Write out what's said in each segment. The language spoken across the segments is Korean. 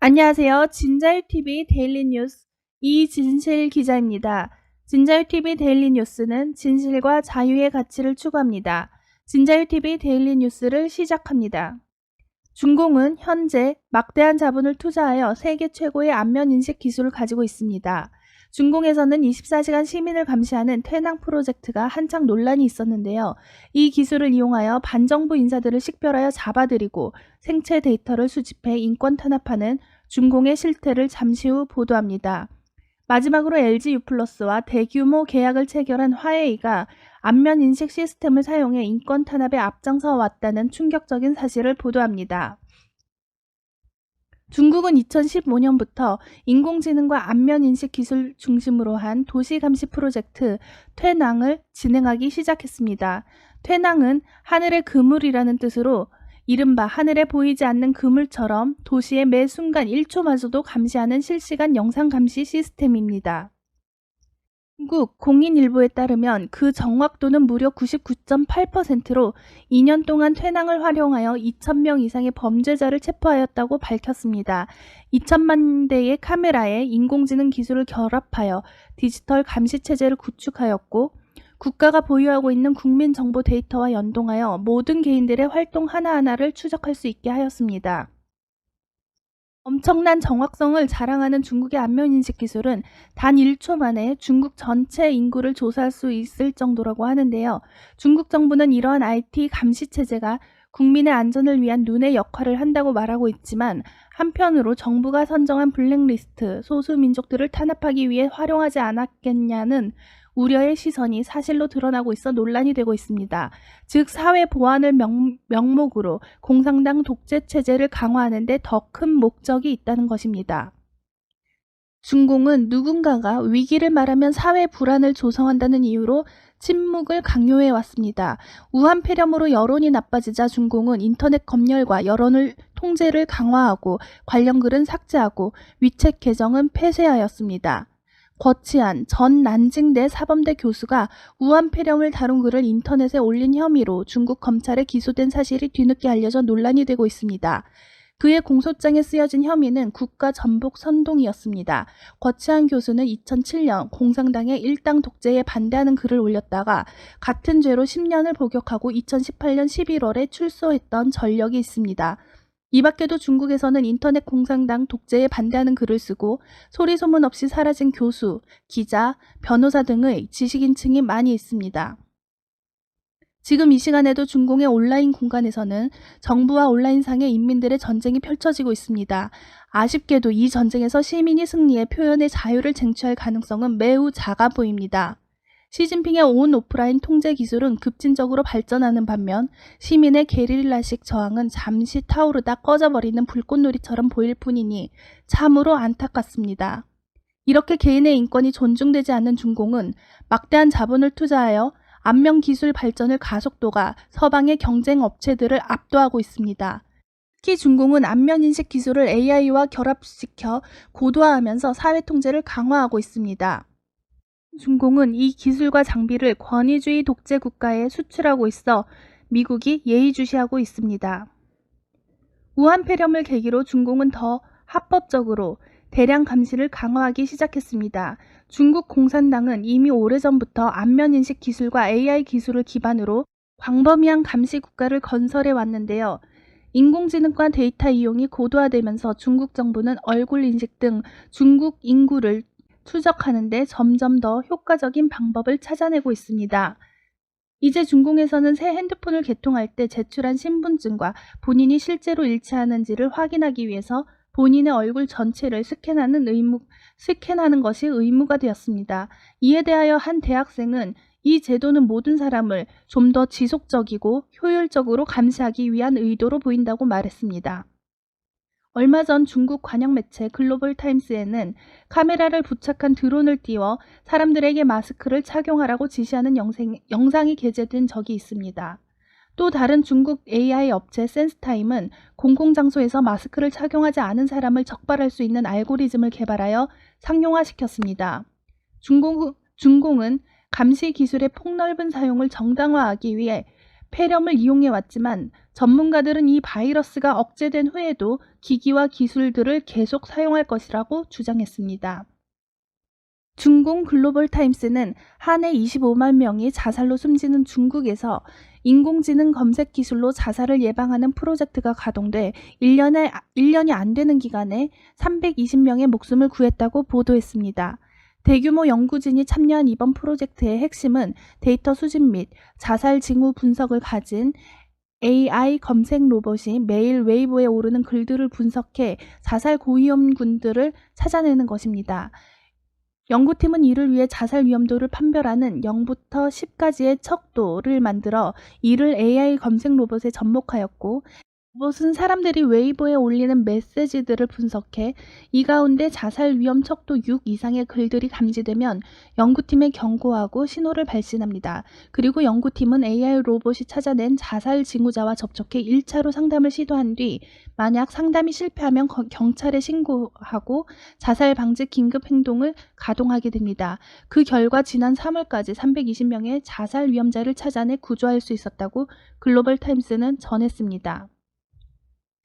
안녕하세요. 진자유TV 데일리 뉴스 이진실 기자입니다. 진자유TV 데일리 뉴스는 진실과 자유의 가치를 추구합니다. 진자유TV 데일리 뉴스를 시작합니다. 중공은 현재 막대한 자본을 투자하여 세계 최고의 안면인식 기술을 가지고 있습니다. 중공에서는 24시간 시민을 감시하는 퇴낭 프로젝트가 한창 논란이 있었는데요. 이 기술을 이용하여 반정부 인사들을 식별하여 잡아들이고 생체 데이터를 수집해 인권 탄압하는 중공의 실태를 잠시 후 보도합니다. 마지막으로 LG유플러스와 대규모 계약을 체결한 화웨이가 안면인식 시스템을 사용해 인권 탄압에 앞장서 왔다는 충격적인 사실을 보도합니다. 중국은 2015년부터 인공지능과 안면인식 기술 중심으로 한 도시감시 프로젝트 퇴낭을 진행하기 시작했습니다. 퇴낭은 하늘의 그물이라는 뜻으로 이른바 하늘에 보이지 않는 그물처럼 도시의 매 순간 1초마저도 감시하는 실시간 영상 감시 시스템입니다. 중국 공인일보에 따르면 그 정확도는 무려 99.8%로 2년 동안 퇴낭을 활용하여 2,000명 이상의 범죄자를 체포하였다고 밝혔습니다. 2천만 대의 카메라에 인공지능 기술을 결합하여 디지털 감시 체제를 구축하였고 국가가 보유하고 있는 국민정보 데이터와 연동하여 모든 개인들의 활동 하나하나를 추적할 수 있게 하였습니다. 엄청난 정확성을 자랑하는 중국의 안면인식 기술은 단 1초 만에 중국 전체 인구를 조사할 수 있을 정도라고 하는데요. 중국 정부는 이러한 IT 감시 체제가 국민의 안전을 위한 눈의 역할을 한다고 말하고 있지만 한편으로 정부가 선정한 블랙리스트 소수민족들을 탄압하기 위해 활용하지 않았겠냐는 우려의 시선이 사실로 드러나고 있어 논란이 되고 있습니다. 즉 사회 보안을 명목으로 공산당 독재 체제를 강화하는 데 더 큰 목적이 있다는 것입니다. 중공은 누군가가 위기를 말하면 사회 불안을 조성한다는 이유로 침묵을 강요해 왔습니다. 우한 폐렴으로 여론이 나빠지자 중공은 인터넷 검열과 여론을 통제를 강화하고 관련 글은 삭제하고 위챗 계정은 폐쇄하였습니다. 거치한 전 난징대 사범대 교수가 우한 폐렴을 다룬 글을 인터넷에 올린 혐의로 중국 검찰에 기소된 사실이 뒤늦게 알려져 논란이 되고 있습니다. 그의 공소장에 쓰여진 혐의는 국가 전복 선동이었습니다. 거치한 교수는 2007년 공산당의 일당 독재에 반대하는 글을 올렸다가 같은 죄로 10년을 복역하고 2018년 11월에 출소했던 전력이 있습니다. 이 밖에도 중국에서는 인터넷 공산당 독재에 반대하는 글을 쓰고 소리소문 없이 사라진 교수, 기자, 변호사 등의 지식인층이 많이 있습니다. 지금 이 시간에도 중공의 온라인 공간에서는 정부와 온라인상의 인민들의 전쟁이 펼쳐지고 있습니다. 아쉽게도 이 전쟁에서 시민이 승리해 표현의 자유를 쟁취할 가능성은 매우 작아 보입니다. 시진핑의 온 오프라인 통제 기술은 급진적으로 발전하는 반면 시민의 게릴라식 저항은 잠시 타오르다 꺼져버리는 불꽃놀이처럼 보일 뿐이니 참으로 안타깝습니다. 이렇게 개인의 인권이 존중되지 않는 중공은 막대한 자본을 투자하여 안면 기술 발전을 가속도가 서방의 경쟁 업체들을 압도하고 있습니다. 특히 중공은 안면인식 기술을 AI와 결합시켜 고도화하면서 사회 통제를 강화하고 있습니다. 중공은 이 기술과 장비를 권위주의 독재 국가에 수출하고 있어 미국이 예의주시하고 있습니다. 우한 폐렴을 계기로 중공은 더 합법적으로 대량 감시를 강화하기 시작했습니다. 중국 공산당은 이미 오래전부터 안면인식 기술과 AI 기술을 기반으로 광범위한 감시 국가를 건설해 왔는데요. 인공지능과 데이터 이용이 고도화되면서 중국 정부는 얼굴 인식 등 중국 인구를 추적하는 데 점점 더 효과적인 방법을 찾아내고 있습니다. 이제 중공에서는 새 핸드폰을 개통할 때 제출한 신분증과 본인이 실제로 일치하는지를 확인하기 위해서 본인의 얼굴 전체를 스캔하는 것이 의무가 되었습니다. 이에 대하여 한 대학생은 이 제도는 모든 사람을 좀 더 지속적이고 효율적으로 감시하기 위한 의도로 보인다고 말했습니다. 얼마 전 중국 관영 매체 글로벌 타임스에는 카메라를 부착한 드론을 띄워 사람들에게 마스크를 착용하라고 지시하는 영상이 게재된 적이 있습니다. 또 다른 중국 AI 업체 센스타임은 공공장소에서 마스크를 착용하지 않은 사람을 적발할 수 있는 알고리즘을 개발하여 상용화시켰습니다. 중공은 감시 기술의 폭넓은 사용을 정당화하기 위해 폐렴을 이용해 왔지만 전문가들은 이 바이러스가 억제된 후에도 기기와 기술들을 계속 사용할 것이라고 주장했습니다. 중공 글로벌 타임스는 한 해 25만 명이 자살로 숨지는 중국에서 인공지능 검색 기술로 자살을 예방하는 프로젝트가 가동돼 1년이 안 되는 기간에 320명의 목숨을 구했다고 보도했습니다. 대규모 연구진이 참여한 이번 프로젝트의 핵심은 데이터 수집 및 자살 징후 분석을 가진 AI 검색 로봇이 매일 웨이보에 오르는 글들을 분석해 자살 고위험군들을 찾아내는 것입니다. 연구팀은 이를 위해 자살 위험도를 판별하는 0부터 10까지의 척도를 만들어 이를 AI 검색 로봇에 접목하였고, 로봇은 사람들이 웨이보에 올리는 메시지들을 분석해 이 가운데 자살 위험 척도 6 이상의 글들이 감지되면 연구팀에 경고하고 신호를 발신합니다. 그리고 연구팀은 AI 로봇이 찾아낸 자살 징후자와 접촉해 1차로 상담을 시도한 뒤 만약 상담이 실패하면 경찰에 신고하고 자살 방지 긴급 행동을 가동하게 됩니다. 그 결과 지난 3월까지 320명의 자살 위험자를 찾아내 구조할 수 있었다고 글로벌 타임스는 전했습니다.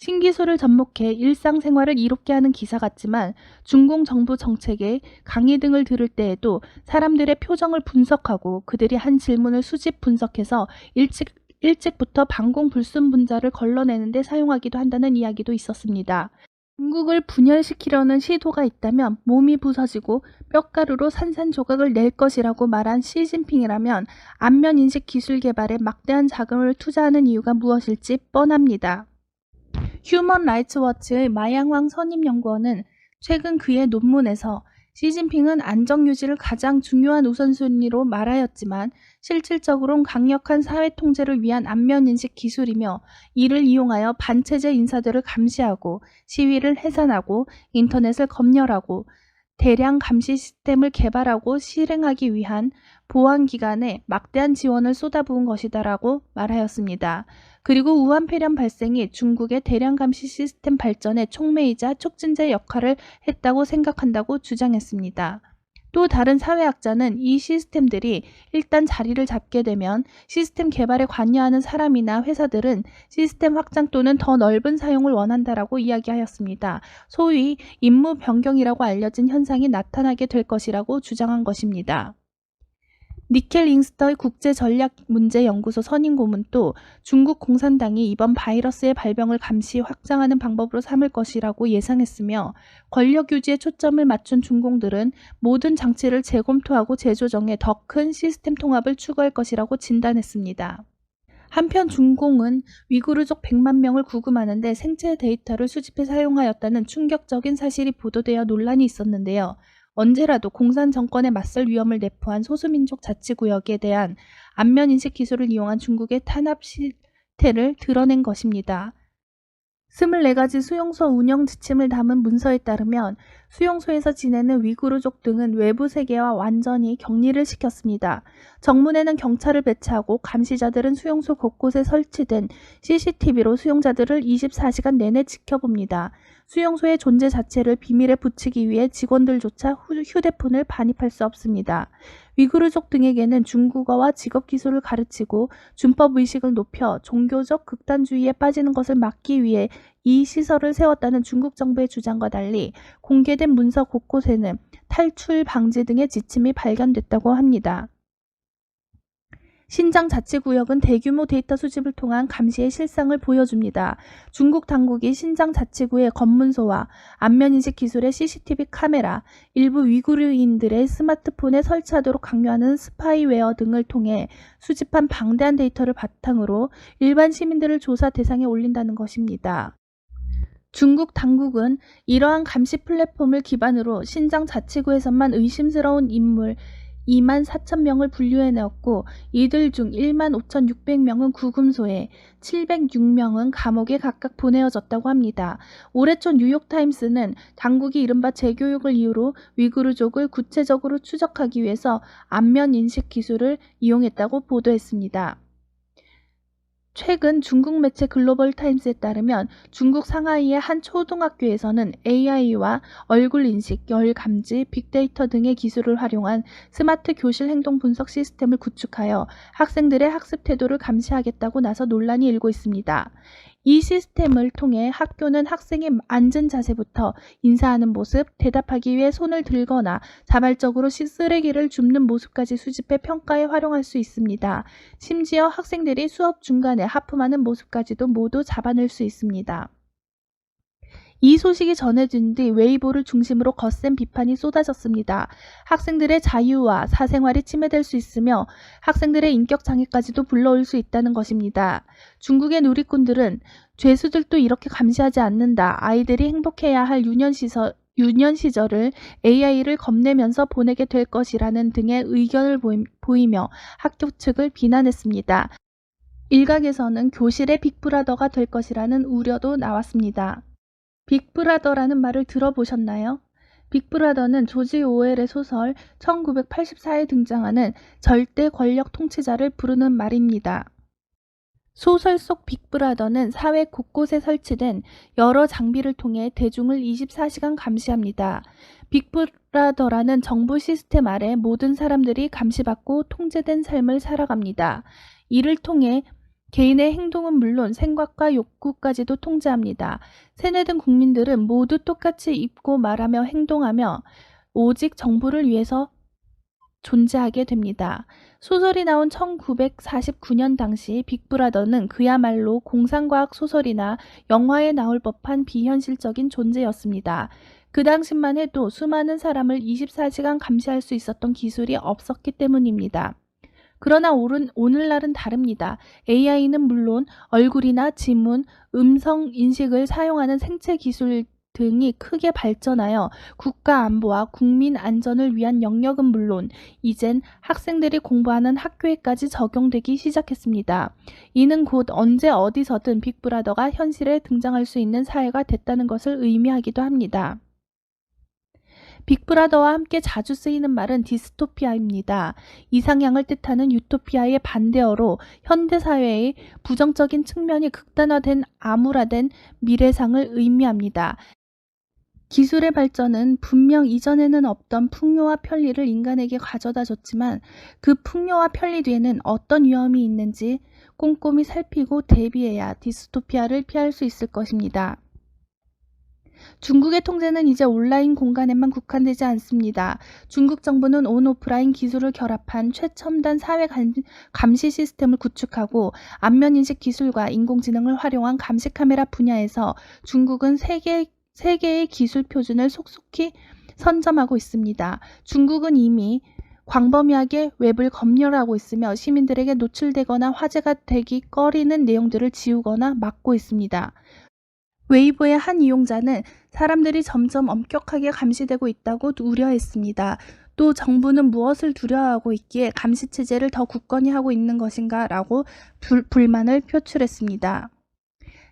신기술을 접목해 일상생활을 이롭게 하는 기사 같지만 중공 정부 정책에 강의 등을 들을 때에도 사람들의 표정을 분석하고 그들이 한 질문을 수집 분석해서 일찍부터 반공불순분자를 걸러내는 데 사용하기도 한다는 이야기도 있었습니다. 중국을 분열시키려는 시도가 있다면 몸이 부서지고 뼈가루로 산산조각을 낼 것이라고 말한 시진핑이라면 안면인식 기술 개발에 막대한 자금을 투자하는 이유가 무엇일지 뻔합니다. 휴먼 라이츠 워치의 마양황 선임연구원은 최근 그의 논문에서 시진핑은 안정유지를 가장 중요한 우선순위로 말하였지만 실질적으로는 강력한 사회통제를 위한 안면인식 기술이며 이를 이용하여 반체제 인사들을 감시하고 시위를 해산하고 인터넷을 검열하고 대량 감시 시스템을 개발하고 실행하기 위한 보안기관에 막대한 지원을 쏟아부은 것이다라고 말하였습니다. 그리고 우한 폐렴 발생이 중국의 대량 감시 시스템 발전의 촉매이자 촉진제 역할을 했다고 생각한다고 주장했습니다. 또 다른 사회학자는 이 시스템들이 일단 자리를 잡게 되면 시스템 개발에 관여하는 사람이나 회사들은 시스템 확장 또는 더 넓은 사용을 원한다라고 이야기하였습니다. 소위 임무 변경이라고 알려진 현상이 나타나게 될 것이라고 주장한 것입니다. 니켈 잉스터 국제전략문제연구소 선임고문도 중국 공산당이 이번 바이러스의 발병을 감시 확장하는 방법으로 삼을 것이라고 예상했으며 권력 유지에 초점을 맞춘 중공들은 모든 장치를 재검토하고 재조정해 더 큰 시스템 통합을 추구할 것이라고 진단했습니다. 한편 중공은 위구르족 100만 명을 구금하는데 생체 데이터를 수집해 사용하였다는 충격적인 사실이 보도되어 논란이 있었는데요. 언제라도 공산 정권에 맞설 위험을 내포한 소수민족 자치구역에 대한 안면인식 기술을 이용한 중국의 탄압 실태를 드러낸 것입니다. 24가지 수용소 운영 지침을 담은 문서에 따르면 수용소에서 지내는 위구르족 등은 외부 세계와 완전히 격리를 시켰습니다. 정문에는 경찰을 배치하고 감시자들은 수용소 곳곳에 설치된 CCTV로 수용자들을 24시간 내내 지켜봅니다. 수용소의 존재 자체를 비밀에 붙이기 위해 직원들조차 휴대폰을 반입할 수 없습니다. 위구르족 등에게는 중국어와 직업기술을 가르치고 준법의식을 높여 종교적 극단주의에 빠지는 것을 막기 위해 이 시설을 세웠다는 중국 정부의 주장과 달리 공개된 문서 곳곳에는 탈출 방지 등의 지침이 발견됐다고 합니다. 신장 자치구역은 대규모 데이터 수집을 통한 감시의 실상을 보여줍니다. 중국 당국이 신장 자치구의 검문소와 안면인식 기술의 CCTV 카메라, 일부 위구르인들의 스마트폰에 설치하도록 강요하는 스파이웨어 등을 통해 수집한 방대한 데이터를 바탕으로 일반 시민들을 조사 대상에 올린다는 것입니다. 중국 당국은 이러한 감시 플랫폼을 기반으로 신장 자치구에서만 의심스러운 인물 2만 4천 명을 분류해내었고 이들 중 1만 5,600명은 구금소에 706명은 감옥에 각각 보내어졌다고 합니다. 올해 초 뉴욕타임스는 당국이 이른바 재교육을 이유로 위구르족을 구체적으로 추적하기 위해서 안면인식 기술을 이용했다고 보도했습니다. 최근 중국 매체 글로벌 타임스에 따르면 중국 상하이의 한 초등학교에서는 AI와 얼굴 인식, 열 감지, 빅데이터 등의 기술을 활용한 스마트 교실 행동 분석 시스템을 구축하여 학생들의 학습 태도를 감시하겠다고 나서 논란이 일고 있습니다. 이 시스템을 통해 학교는 학생의 앉은 자세부터 인사하는 모습, 대답하기 위해 손을 들거나 자발적으로 쓰레기를 줍는 모습까지 수집해 평가에 활용할 수 있습니다. 심지어 학생들이 수업 중간에 하품하는 모습까지도 모두 잡아낼 수 있습니다. 이 소식이 전해진 뒤 웨이보를 중심으로 거센 비판이 쏟아졌습니다. 학생들의 자유와 사생활이 침해될 수 있으며 학생들의 인격 장애까지도 불러올 수 있다는 것입니다. 중국의 누리꾼들은 죄수들도 이렇게 감시하지 않는다. 아이들이 행복해야 할 유년 시절을 AI를 겁내면서 보내게 될 것이라는 등의 의견을 보이며 학교 측을 비난했습니다. 일각에서는 교실의 빅브라더가 될 것이라는 우려도 나왔습니다. 빅브라더라는 말을 들어보셨나요? 빅브라더는 조지 오웰의 소설 1984에 등장하는 절대 권력 통치자를 부르는 말입니다. 소설 속 빅브라더는 사회 곳곳에 설치된 여러 장비를 통해 대중을 24시간 감시합니다. 빅브라더라는 정부 시스템 아래 모든 사람들이 감시받고 통제된 삶을 살아갑니다. 이를 통해 개인의 행동은 물론 생각과 욕구까지도 통제합니다. 세뇌된 국민들은 모두 똑같이 입고 말하며 행동하며 오직 정부를 위해서 존재하게 됩니다. 소설이 나온 1949년 당시 빅브라더는 그야말로 공상과학 소설이나 영화에 나올 법한 비현실적인 존재였습니다. 그 당시만 해도 수많은 사람을 24시간 감시할 수 있었던 기술이 없었기 때문입니다. 그러나 오늘날은 다릅니다. AI는 물론 얼굴이나 지문, 음성 인식을 사용하는 생체 기술 등이 크게 발전하여 국가 안보와 국민 안전을 위한 영역은 물론 이젠 학생들이 공부하는 학교에까지 적용되기 시작했습니다. 이는 곧 언제 어디서든 빅브라더가 현실에 등장할 수 있는 사회가 됐다는 것을 의미하기도 합니다. 빅브라더와 함께 자주 쓰이는 말은 디스토피아입니다. 이상향을 뜻하는 유토피아의 반대어로 현대사회의 부정적인 측면이 극단화된 암울화된 미래상을 의미합니다. 기술의 발전은 분명 이전에는 없던 풍요와 편리를 인간에게 가져다 줬지만 그 풍요와 편리 뒤에는 어떤 위험이 있는지 꼼꼼히 살피고 대비해야 디스토피아를 피할 수 있을 것입니다. 중국의 통제는 이제 온라인 공간에만 국한되지 않습니다. 중국 정부는 온오프라인 기술을 결합한 최첨단 사회 감시 시스템을 구축하고 안면인식 기술과 인공지능을 활용한 감시 카메라 분야에서 중국은 세계의 기술 표준을 속속히 선점하고 있습니다. 중국은 이미 광범위하게 웹을 검열하고 있으며 시민들에게 노출되거나 화제가 되기 꺼리는 내용들을 지우거나 막고 있습니다. 웨이보의 한 이용자는 사람들이 점점 엄격하게 감시되고 있다고 우려했습니다. 또 정부는 무엇을 두려워하고 있기에 감시체제를 더 굳건히 하고 있는 것인가 라고 불만을 표출했습니다.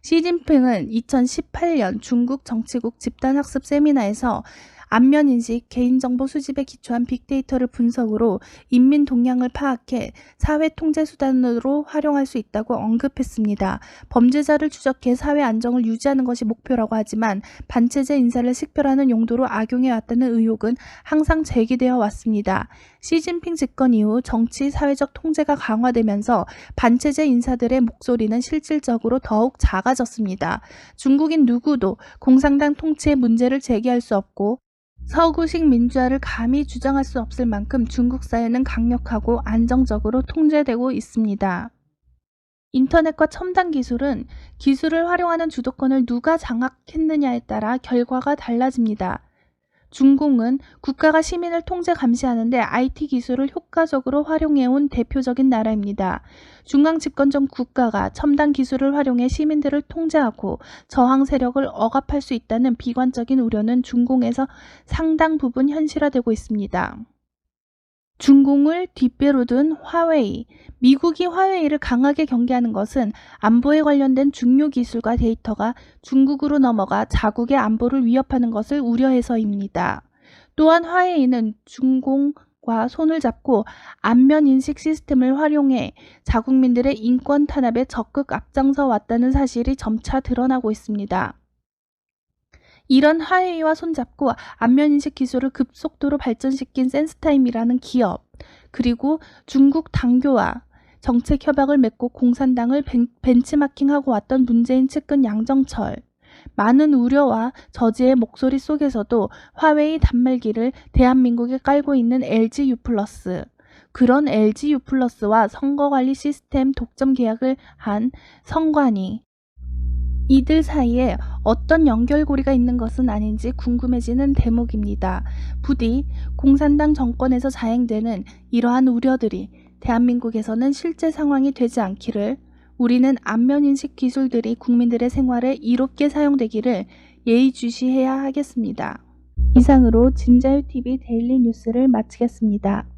시진핑은 2018년 중국 정치국 집단학습 세미나에서 안면인식, 개인정보 수집에 기초한 빅데이터를 분석으로 인민 동향을 파악해 사회 통제 수단으로 활용할 수 있다고 언급했습니다. 범죄자를 추적해 사회 안정을 유지하는 것이 목표라고 하지만 반체제 인사를 식별하는 용도로 악용해 왔다는 의혹은 항상 제기되어 왔습니다. 시진핑 집권 이후 정치, 사회적 통제가 강화되면서 반체제 인사들의 목소리는 실질적으로 더욱 작아졌습니다. 중국인 누구도 공산당 통치의 문제를 제기할 수 없고 서구식 민주화를 감히 주장할 수 없을 만큼 중국 사회는 강력하고 안정적으로 통제되고 있습니다. 인터넷과 첨단 기술은 기술을 활용하는 주도권을 누가 장악했느냐에 따라 결과가 달라집니다. 중공은 국가가 시민을 통제 감시하는데 IT 기술을 효과적으로 활용해온 대표적인 나라입니다. 중앙 집권적 국가가 첨단 기술을 활용해 시민들을 통제하고 저항 세력을 억압할 수 있다는 비관적인 우려는 중공에서 상당 부분 현실화되고 있습니다. 중공을 뒷배로 둔 화웨이. 미국이 화웨이를 강하게 경계하는 것은 안보에 관련된 중요 기술과 데이터가 중국으로 넘어가 자국의 안보를 위협하는 것을 우려해서입니다. 또한 화웨이는 중공 과 손을 잡고 안면인식 시스템을 활용해 자국민들의 인권 탄압에 적극 앞장서 왔다는 사실이 점차 드러나고 있습니다. 이런 화웨이와 손잡고 안면인식 기술을 급속도로 발전시킨 센스타임이라는 기업, 그리고 중국 당교와 정책 협약을 맺고 공산당을 벤치마킹하고 왔던 문재인 측근 양정철, 많은 우려와 저지의 목소리 속에서도 화웨이 단말기를 대한민국에 깔고 있는 LGU+, 그런 LGU+와 선거관리 시스템 독점 계약을 한 선관위, 이들 사이에 어떤 연결고리가 있는 것은 아닌지 궁금해지는 대목입니다. 부디 공산당 정권에서 자행되는 이러한 우려들이 대한민국에서는 실제 상황이 되지 않기를, 우리는 안면인식 기술들이 국민들의 생활에 이롭게 사용되기를 예의주시해야 하겠습니다. 이상으로 진자유TV 데일리 뉴스를 마치겠습니다.